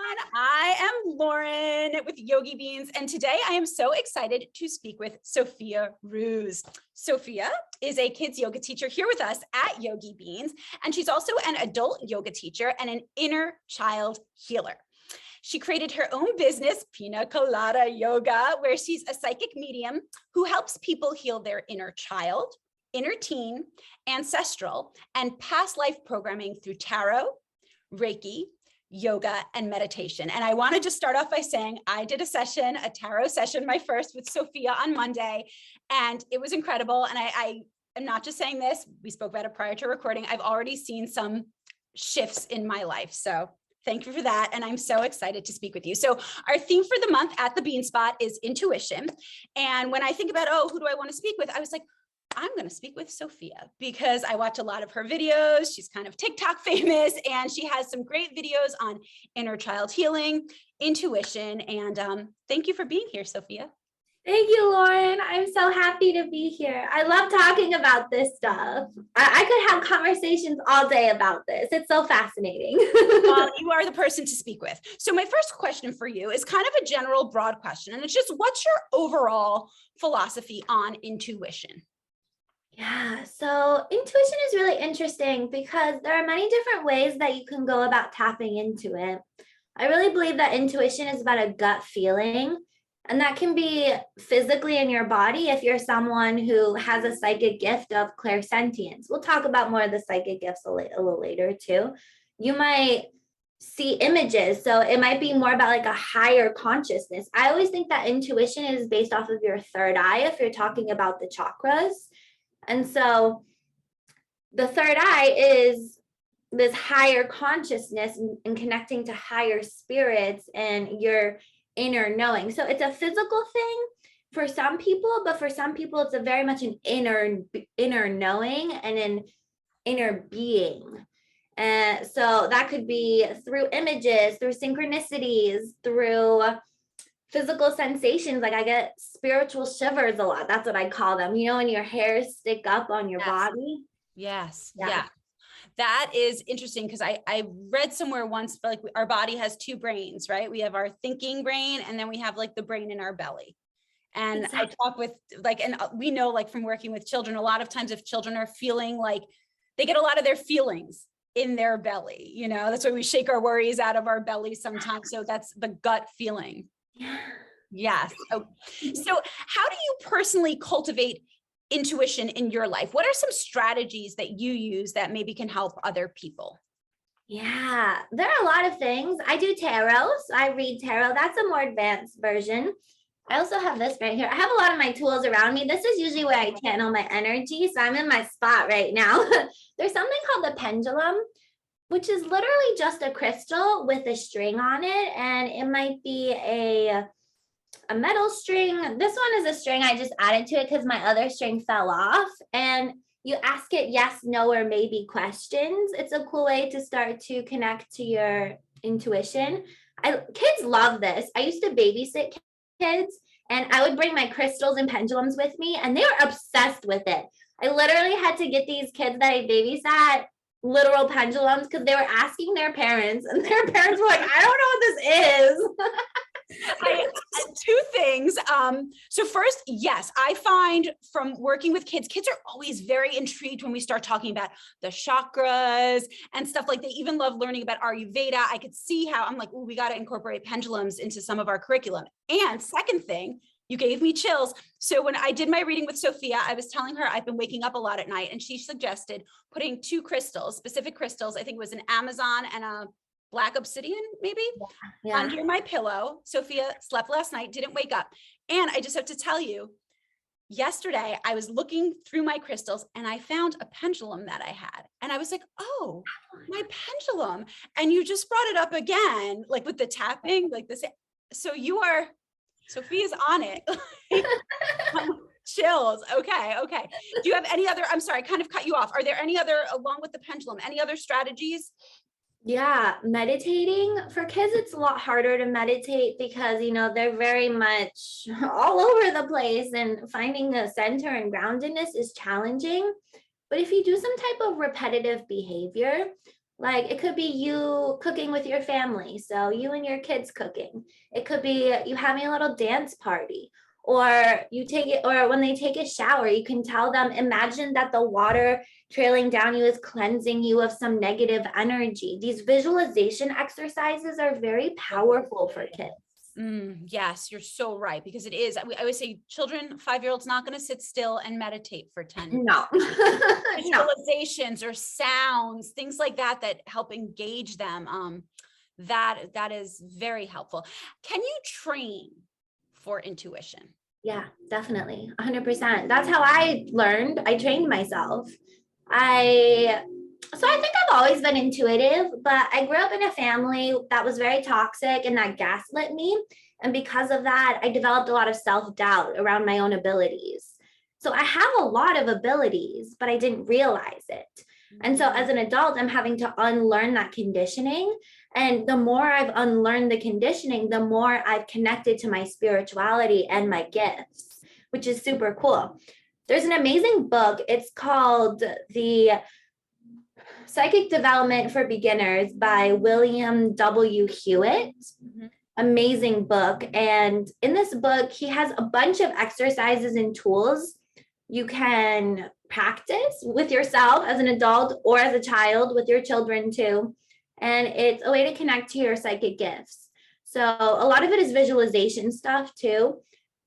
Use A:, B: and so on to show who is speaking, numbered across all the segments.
A: I am Lauren with Yogi Beans, and today I am so excited to speak with Sophia Rouze. Sophia is a kids yoga teacher here with us at Yogi Beans, and she's also an adult yoga teacher and an inner child healer. She created her own business, Pina Colada Yoga, where she's a psychic medium who helps people heal their inner child, inner teen, ancestral, and past life programming through tarot, reiki, yoga, and meditation. And I want to just start off by saying I did a tarot session, my first with Sophia on Monday, and it was incredible. And I am not just saying this, we spoke about it prior to recording. I've already seen some shifts in my life. So thank you for that. And I'm so excited to speak with you. So our theme for the month at the Bean Spot is intuition. And when I think about, oh, who do I want to speak with? I was like, I'm going to speak with Sophia because I watch a lot of her videos. She's kind of TikTok famous, and she has some great videos on inner child healing, intuition, and thank you for being here, Sophia.
B: Thank you, Lauren. I'm so happy to be here. I love talking about this stuff. I could have conversations all day about this. It's so fascinating.
A: Well, you are the person to speak with. So my first question for you is kind of a general, broad question, and it's just, what's your overall philosophy on intuition?
B: Yeah, so intuition is really interesting because there are many different ways that you can go about tapping into it. I really believe that intuition is about a gut feeling, and that can be physically in your body if you're someone who has a psychic gift of clairsentience. We'll talk about more of the psychic gifts a little later too. You might see images, so it might be more about like a higher consciousness. I always think that intuition is based off of your third eye if you're talking about the chakras. And so the third eye is this higher consciousness and connecting to higher spirits and your inner knowing. So it's a physical thing for some people, but for some people, it's a very much an inner knowing and an inner being. And so that could be through images, through synchronicities, through physical sensations. Like I get spiritual shivers a lot. That's what I call them. You know, when your hairs stick up on your body.
A: Yes. Yeah. That is interesting because I read somewhere once, like our body has two brains, right? We have our thinking brain, and then we have like the brain in our belly. And exactly. I talk with like, and we know like from working with children, a lot of times if children are feeling like they get a lot of their feelings in their belly, you know, that's why we shake our worries out of our belly sometimes. So that's the gut feeling. Yes. So how do you personally cultivate intuition in your life? What are some strategies that you use that maybe can help other people?
B: Yeah, there are a lot of things. I do tarot. So I read tarot. That's a more advanced version. I also have this right here. I have a lot of my tools around me. This is usually where I channel my energy. So I'm in my spot right now. There's something called the pendulum, which is literally just a crystal with a string on it. And it might be a metal string. This one is a string I just added to it because my other string fell off. And you ask it yes, no, or maybe questions. It's a cool way to start to connect to your intuition. Kids love this. I used to babysit kids, and I would bring my crystals and pendulums with me, and they were obsessed with it. I literally had to get these kids that I babysat literal pendulums because they were asking their parents, and their parents were like, I don't know what this is.
A: Two things. So first, yes, I find from working with kids are always very intrigued when we start talking about the chakras and stuff. Like they even love learning about Ayurveda. I could see how I'm like, oh, we got to incorporate pendulums into some of our curriculum. And second thing, you gave me chills. So when I did my reading with Sophia, I was telling her I've been waking up a lot at night, and she suggested putting two crystals, specific crystals. I think it was an Amazon and a black obsidian, maybe, under my pillow. Sophia slept last night, didn't wake up. And I just have to tell you, yesterday I was looking through my crystals and I found a pendulum that I had. And I was like, oh, my pendulum. And you just brought it up again, like with the tapping, like this. So Sophia's on it. Chills. Okay. Do you have any other, I'm sorry, I kind of cut you off. Are there any other, along with the pendulum, any other strategies?
B: Yeah, meditating. For kids, it's a lot harder to meditate because, you know, they're very much all over the place, and finding a center and groundedness is challenging. But if you do some type of repetitive behavior, Like it could be you cooking with your family. So you and your kids cooking. It could be you having a little dance party, or you take it, or when they take a shower, you can tell them, imagine that the water trailing down you is cleansing you of some negative energy. These visualization exercises are very powerful for kids.
A: Yes, you're so right, because it is. I always say children, 5-year-olds not going to sit still and meditate for 10 minutes.
B: No. No.
A: Visualizations or sounds, things like that, that help engage them. That is very helpful. Can you train for intuition?
B: Yeah, definitely. 100%. That's how I learned. I trained myself. So I think I've always been intuitive, but I grew up in a family that was very toxic and that gaslit me. And because of that, I developed a lot of self-doubt around my own abilities. So I have a lot of abilities, but I didn't realize it. And so as an adult, I'm having to unlearn that conditioning. And the more I've unlearned the conditioning, the more I've connected to my spirituality and my gifts, which is super cool. There's an amazing book. It's called The Psychic Development for Beginners by William W. Hewitt. Amazing book. And in this book, he has a bunch of exercises and tools you can practice with yourself as an adult or as a child with your children too. And it's a way to connect to your psychic gifts. So a lot of it is visualization stuff too.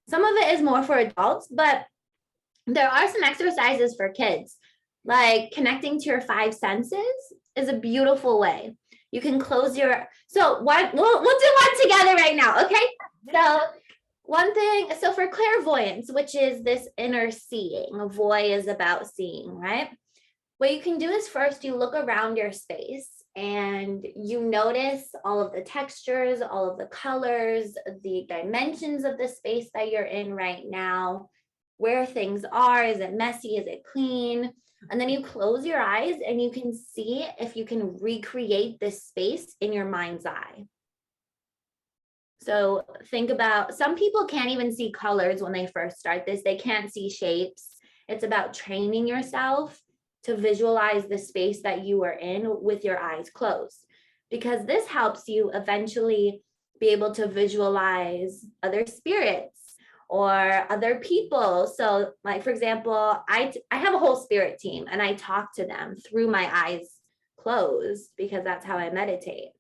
B: Some of it is more for adults, but there are some exercises for kids, like connecting to your 5 senses is a beautiful way. You can close your, so what, we'll do one together right now, okay? So one thing, so for clairvoyance, which is this inner seeing, a voy is about seeing, right? What you can do is first you look around your space and you notice all of the textures, all of the colors, the dimensions of the space that you're in right now, where things are. Is it messy? Is it clean? And then you close your eyes and you can see if you can recreate this space in your mind's eye. So think about, some people can't even see colors when they first start this. They can't see shapes. It's about training yourself to visualize the space that you are in with your eyes closed, because this helps you eventually be able to visualize other spirits or other people. So like, for example, I have a whole spirit team and I talk to them through my eyes closed because that's how I meditate.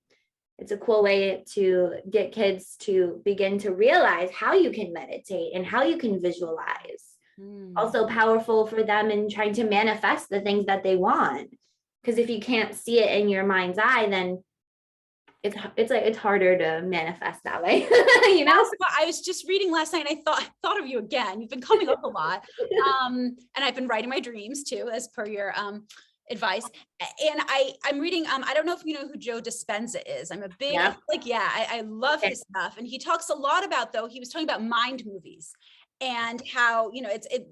B: It's a cool way to get kids to begin to realize how you can meditate and how you can visualize. Also powerful for them in trying to manifest the things that they want. Because if you can't see it in your mind's eye, then it's harder to manifest that way. You know?
A: I was just reading last night and I thought of you again. You've been coming up a lot. And I've been writing my dreams too, as per your advice. And I'm reading, I don't know if you know who Joe Dispenza is. I'm a big, I love his stuff. And he talks a lot about, though, he was talking about mind movies and how, you know, it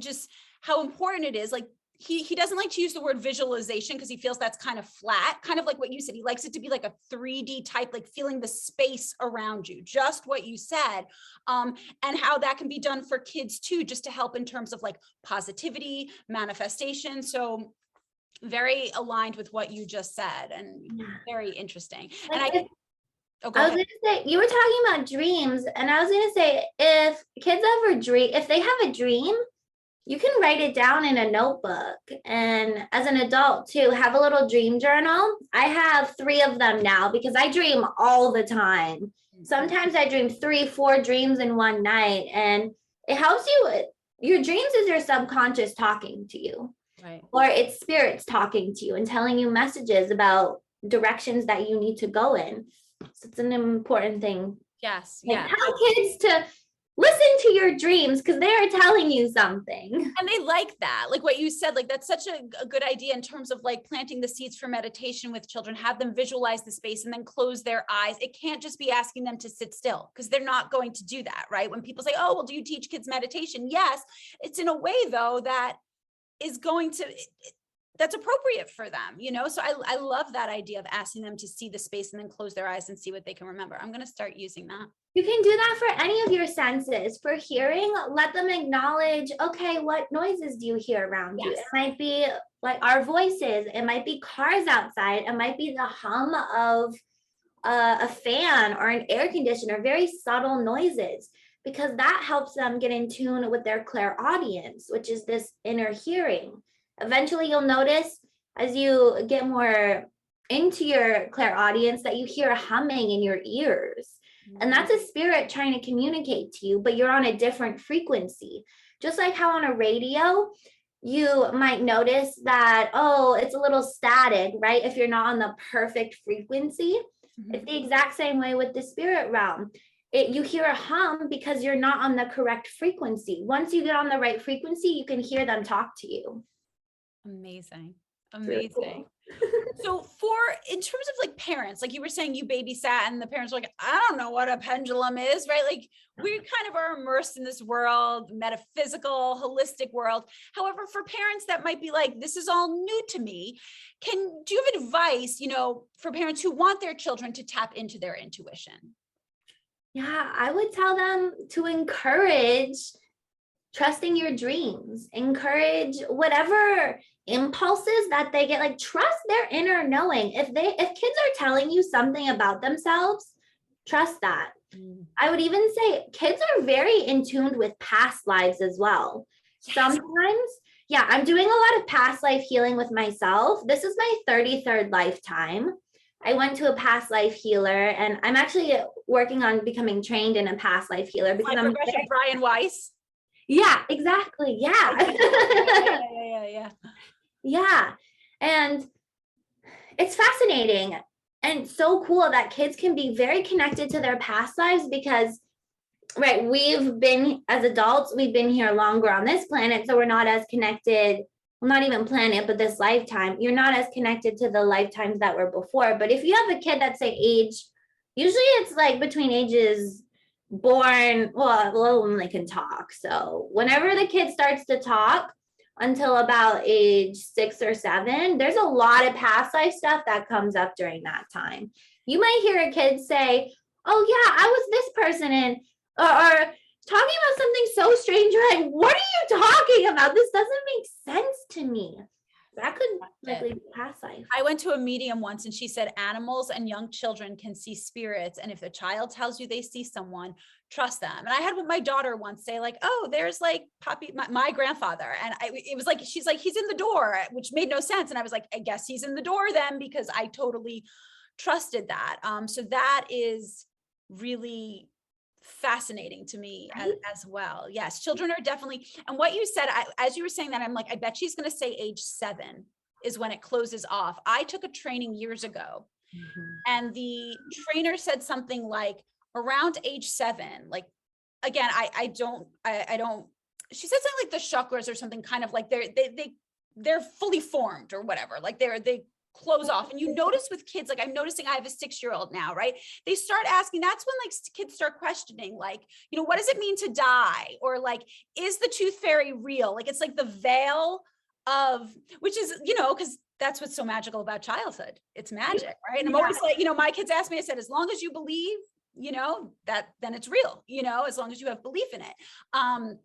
A: just how important it is. Like he doesn't like to use the word visualization because he feels that's kind of flat, kind of like what you said. He likes it to be like a 3D type, like feeling the space around you, just what you said. And how that can be done for kids too, just to help in terms of like positivity, manifestation. So very aligned with what you just said and very interesting. And I was
B: gonna say, you were talking about dreams, and I was gonna say, if kids ever dream, if they have a dream, you can write it down in a notebook. And as an adult too, have a little dream journal. I have 3 of them now because I dream all the time. Sometimes I dream 3, 4 dreams in one night, and it helps you. Your dreams is your subconscious talking to you. Right. Or it's spirits talking to you and telling you messages about directions that you need to go in. So it's an important thing.
A: Yes.
B: Yeah. Tell kids to listen to your dreams because they are telling you something.
A: And they like that. Like what you said, like that's such a good idea in terms of like planting the seeds for meditation with children, have them visualize the space and then close their eyes. It can't just be asking them to sit still because they're not going to do that, right? When people say, oh, well, do you teach kids meditation? Yes. It's in a way though that is going to, that's appropriate for them, you know? So I love that idea of asking them to see the space and then close their eyes and see what they can remember. I'm going to start using that.
B: You can do that for any of your senses. For hearing, let them acknowledge, okay, what noises do you hear around you? It might be like our voices. It might be cars outside. It might be the hum of a fan or an air conditioner, very subtle noises, because that helps them get in tune with their clairaudience, which is this inner hearing. Eventually, you'll notice as you get more into your clairaudience that you hear humming in your ears. And that's a spirit trying to communicate to you, but you're on a different frequency. Just like how on a radio, you might notice that, oh, it's a little static, right? If you're not on the perfect frequency. It's the exact same way with the spirit realm. You hear a hum because you're not on the correct frequency. Once you get on the right frequency, you can hear them talk to you.
A: Amazing.
B: Really cool.
A: So in terms of like parents, like you were saying, you babysat and the parents were like, I don't know what a pendulum is, right? Like we kind of are immersed in this world, metaphysical, holistic world. However, for parents that might be like, this is all new to me. Do you have advice, you know, for parents who want their children to tap into their intuition?
B: Yeah, I would tell them to encourage trusting your dreams, encourage whatever impulses that they get, like trust their inner knowing. If kids are telling you something about themselves, trust that. I would even say kids are very in tune with past lives as well. Sometimes, yeah, I'm doing a lot of past life healing with myself. This is my 33rd lifetime. I went to a past life healer, and I'm actually working on becoming trained in a past life healer because I'm
A: Brian Weiss.
B: Yeah, exactly. Yeah. Yeah. And it's fascinating and so cool that kids can be very connected to their past lives because, right, we've been, as adults, we've been here longer on this planet. So we're not as connected, well, not even planet, but this lifetime. You're not as connected to the lifetimes that were before. But if you have a kid that's say age, usually it's like between ages born, well, when they can talk. So whenever the kid starts to talk until about age 6 or 7, there's a lot of past life stuff that comes up during that time. You might hear a kid say, oh yeah, I was this person, and or talking about something so strange. You're like, what are you talking about? This doesn't make sense to me. That could likely be past life.
A: I went to a medium once and she said animals and young children can see spirits. And if a child tells you they see someone, trust them. And I had my daughter once say like, oh, there's like Poppy, my grandfather. And it was like, she's like, he's in the door, which made no sense. And I was like, I guess he's in the door then, because I totally trusted that. So that is really fascinating to me as well. Yes, children are definitely, and what you said, as you were saying that, I'm like, I bet she's going to say age 7 is when it closes off. I took a training years ago and the trainer said something like around age 7, like, again, I don't, she said something like the chakras or something, kind of like they're fully formed or whatever. Like they close off. And you notice with kids, like I'm noticing I have a 6-year-old now, right? They start asking, that's when like kids start questioning, like, you know, what does it mean to die? Or like, is the tooth fairy real? Like, it's like the veil of, which is, you know, because that's what's so magical about childhood. It's magic, right? And I'm always like, you know, my kids ask me, I said, as long as you believe, you know, that then it's real, you know, as long as you have belief in it.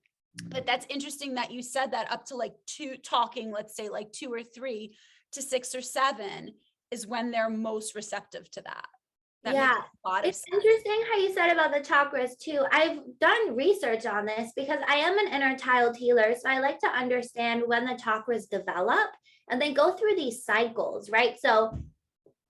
A: But that's interesting that you said that up to like 2 talking, let's say like 2 or 3 to 6 or 7 is when they're most receptive to that. That
B: yeah,
A: makes a lot of
B: it's
A: sense.
B: interesting how you said about the chakras too. I've done research on this because I am an inner child healer. So I like to understand when the chakras develop, and they go through these cycles, right? So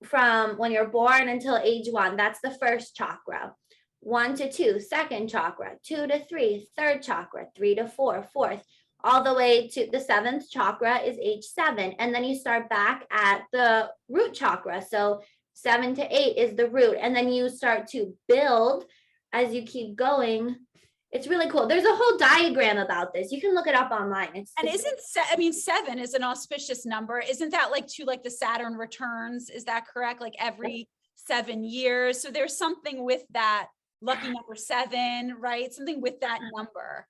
B: from when you're born until age 1, that's the first chakra. 1 to 2, second chakra. 2 to 3, third chakra. 3 to 4, fourth. All the way to the 7th chakra is age 7. And then you start back at the root chakra. So 7 to 8 is the root. And then you start to build as you keep going. It's really cool. There's a whole diagram about this. You can look it up online.
A: I mean, 7 is an auspicious number. Isn't that like to like the Saturn returns? Is that correct? Like every 7 years. So there's something with that lucky number 7, right? Something with that number.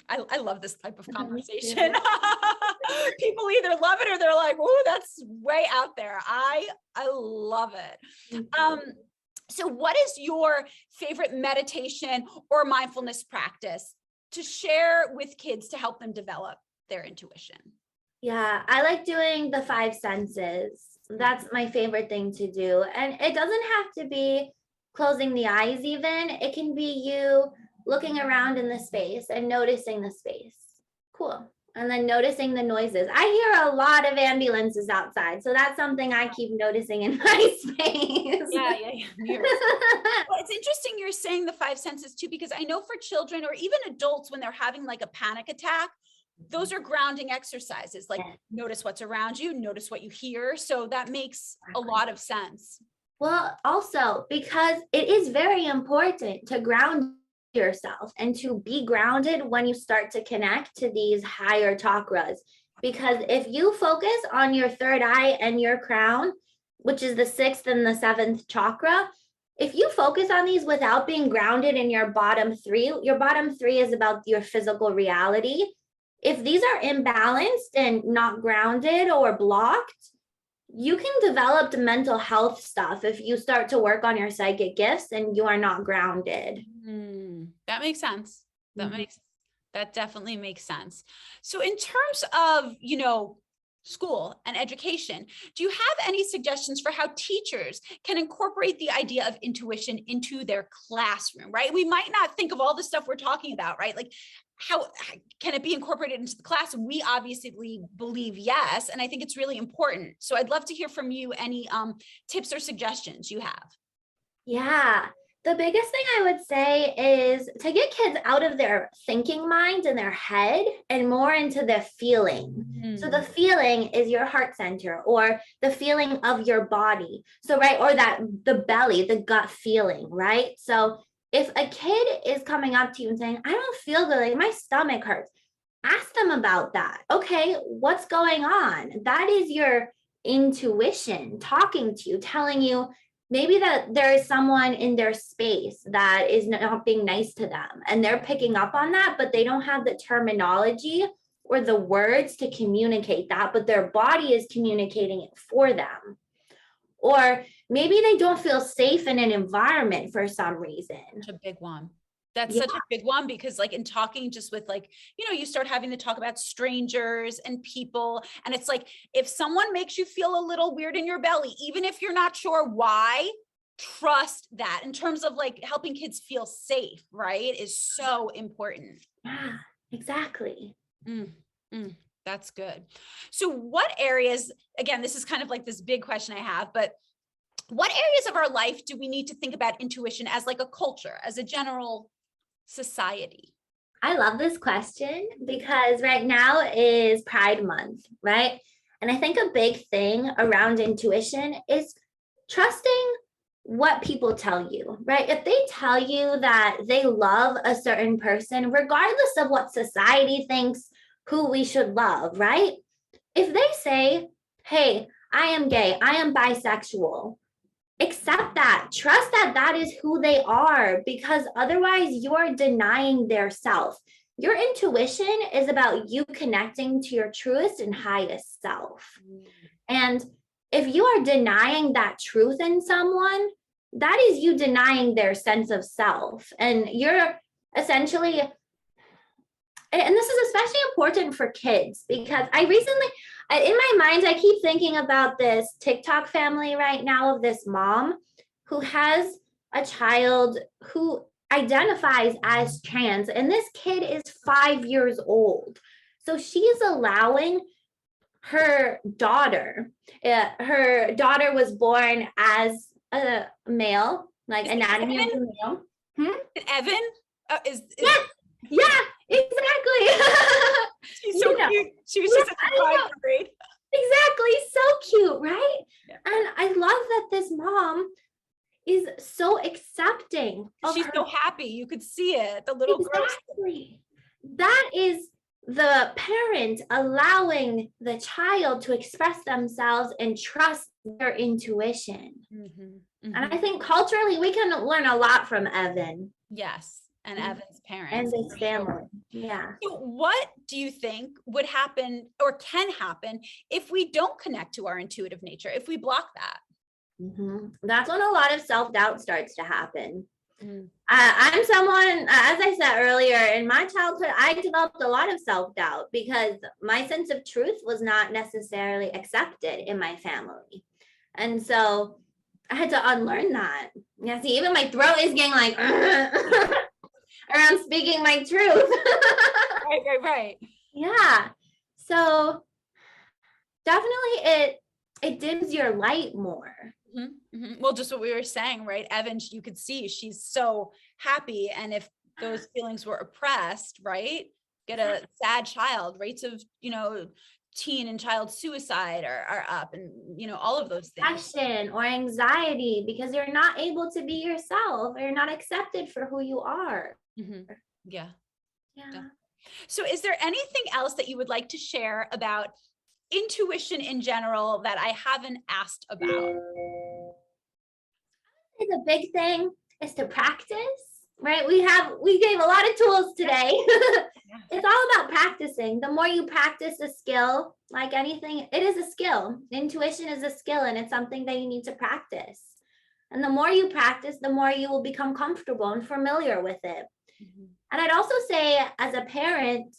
A: I love this type of conversation. People either love it or they're like, oh, that's way out there. I love it. So what is your favorite meditation or mindfulness practice to share with kids to help them develop their intuition?
B: Yeah, I like doing the five senses. That's my favorite thing to do. And it doesn't have to be closing the eyes even. It can be you looking around in the space and noticing the space. Cool. And then noticing the noises. I hear a lot of ambulances outside. So that's something I keep noticing in my space.
A: Yeah. Well, it's interesting you're saying the five senses too, because I know for children or even adults, when they're having like a panic attack, those are grounding exercises, like notice what's around you, notice what you hear. So that makes a lot of sense.
B: Well, also because it is very important to ground yourself and to be grounded when you start to connect to these higher chakras. Because if you focus on your third eye and your crown, which is the sixth and the seventh chakra, if you focus on these without being grounded in your bottom three is about your physical reality. If these are imbalanced and not grounded or blocked, you can develop mental health stuff if you start to work on your psychic gifts and you are not grounded.
A: That makes sense. That definitely makes sense. So in terms of, school and education, do you have any suggestions for how teachers can incorporate the idea of intuition into their classroom, right? We might not think of all the stuff we're talking about, right? Like how can it be incorporated into the class? We obviously believe yes. And I think it's really important. So I'd love to hear from you any tips or suggestions you have.
B: Yeah. The biggest thing I would say is to get kids out of their thinking mind and their head and more into the feeling. So the feeling is your heart center or the feeling of your body. So, right. Or that the belly, the gut feeling, right? So if a kid is coming up to you and saying, I don't feel good, like my stomach hurts, ask them about that. Okay, what's going on? That is your intuition talking to you, telling you, maybe that there is someone in their space that is not being nice to them and they're picking up on that, but they don't have the terminology or the words to communicate that, but their body is communicating it for them. Or maybe they don't feel safe in an environment for some reason.
A: Such a big one. That's such a big one, because like in talking just with like, you start having to talk about strangers and people. And it's like, if someone makes you feel a little weird in your belly, even if you're not sure why, trust that in terms of like helping kids feel safe, right? Is so important.
B: Yeah, exactly.
A: That's good. So what areas, again, this is kind of like this big question I have, but what areas of our life do we need to think about intuition as like a culture, as a general society?
B: I love this question because right now is Pride Month, right? And I think a big thing around intuition is trusting what people tell you, right? If they tell you that they love a certain person, regardless of what society thinks who we should love, right? If they say, hey, I am gay, I am bisexual, accept that, trust that that is who they are, because otherwise you are denying their self. Your intuition is about you connecting to your truest and highest self. And if you are denying that truth in someone, that is you denying their sense of self. And you're essentially, and this is especially important for kids, because I recently, in my mind, I keep thinking about this TikTok family right now of this mom who has a child who identifies as trans, and this kid is 5 years old. So she's allowing her daughter was born as a male, like anatomy of a male.
A: Evan?
B: Yeah, exactly.
A: She's so cute. She was just in 5th grade.
B: Exactly. So cute, right? Yeah. And I love that this mom is so accepting.
A: She's so happy. You could see it. The little girl.
B: Exactly. That is the parent allowing the child to express themselves and trust their intuition. And I think culturally we can learn a lot from Evan.
A: Yes. and Evan's
B: and
A: parents.
B: his
A: For sure.
B: family. Yeah.
A: So what do you think would happen or can happen if we don't connect to our intuitive nature, if we block that?
B: That's when a lot of self-doubt starts to happen.
A: Mm.
B: I'm someone, as I said earlier, in my childhood, I developed a lot of self-doubt because my sense of truth was not necessarily accepted in my family. And so I had to unlearn that. Yeah, see, even my throat is getting like around speaking my truth.
A: Right.
B: Yeah. So definitely it dims your light more.
A: Well, just what we were saying, right? Evan, you could see she's so happy. And if those feelings were oppressed, right? Get a sad child, rates of, teen and child suicide are up, and, all of those things.
B: Depression or anxiety because you're not able to be yourself, or you're not accepted for who you are.
A: Yeah.
B: Yeah.
A: So is there anything else that you would like to share about intuition in general that I haven't asked about?
B: The big thing is to practice, right? We gave a lot of tools today. It's all about practicing. The more you practice a skill, like anything, it is a skill. Intuition is a skill, and it's something that you need to practice. And the more you practice, the more you will become comfortable and familiar with it. And I'd also say, as a parent,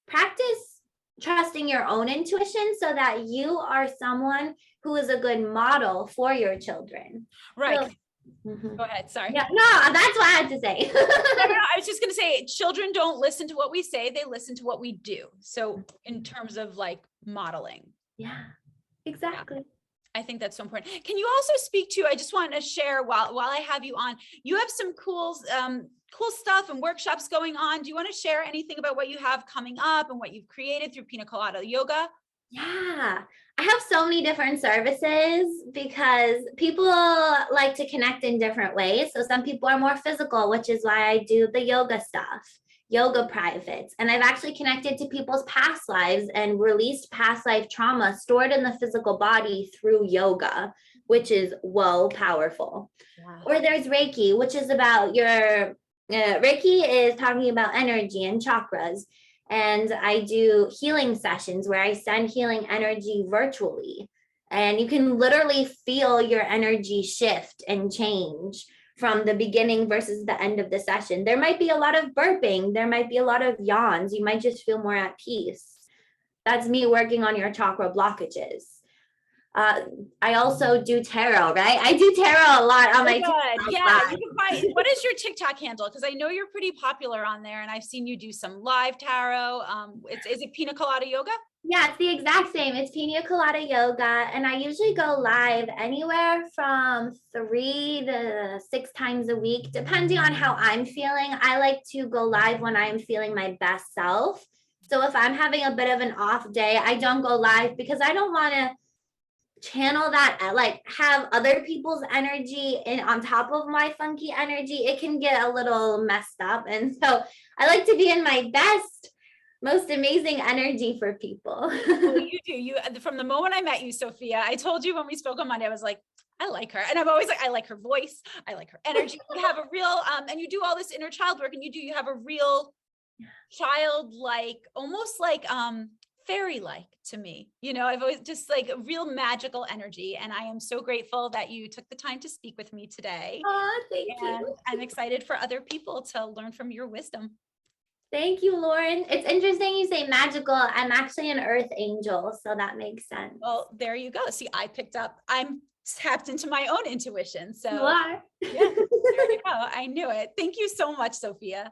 B: practice trusting your own intuition so that you are someone who is a good model for your children.
A: Right.
B: So,
A: go ahead. Sorry.
B: Yeah, no, that's what I had to say.
A: No, I was just going to say, children don't listen to what we say, they listen to what we do. So in terms of like modeling.
B: Yeah, exactly.
A: I think that's so important. Can you also speak to, I just want to share while I have you on, you have some cool stuff and workshops going on. Do you want to share anything about what you have coming up and what you've created through Pina Colada Yoga?
B: Yeah, I have so many different services because people like to connect in different ways. So some people are more physical, which is why I do the yoga stuff, yoga privates. And I've actually connected to people's past lives and released past life trauma stored in the physical body through yoga, which is powerful. Wow. Or there's Reiki, which is about your Reiki is talking about energy and chakras. And I do healing sessions where I send healing energy virtually. And you can literally feel your energy shift and change from the beginning versus the end of the session. There might be a lot of burping. There might be a lot of yawns. You might just feel more at peace. That's me working on your chakra blockages. I also do tarot, right? I do tarot a lot on my TikTok.
A: Yeah, you can find, what is your TikTok handle? Because I know you're pretty popular on there, and I've seen you do some live tarot. Is it Pina Colada Yoga?
B: Yeah, it's the exact same. It's Pina Colada Yoga, and I usually go live anywhere from 3 to 6 times a week, depending on how I'm feeling. I like to go live when I'm feeling my best self. So if I'm having a bit of an off day, I don't go live because I don't want to channel that, like have other people's energy in on top of my funky energy. It can get a little messed up. And so I like to be in my best, most amazing energy for people.
A: Well, you do. You, from the moment I met you, Sophia, I told you when we spoke on Monday, I was like, I like her. And I'm always like, I like her voice. I like her energy. You have a real, and you do all this inner child work, and you have a real childlike, almost like, fairy-like to me. I've always just like a real magical energy. And I am so grateful that you took the time to speak with me today.
B: Oh, thank you.
A: I'm excited for other people to learn from your wisdom.
B: Thank you, Lauren. It's interesting you say magical. I'm actually an earth angel, so that makes sense.
A: Well, there you go. See, I'm tapped into my own intuition. So
B: you are.
A: Yeah, there you go. I knew it. Thank you so much, Sophia.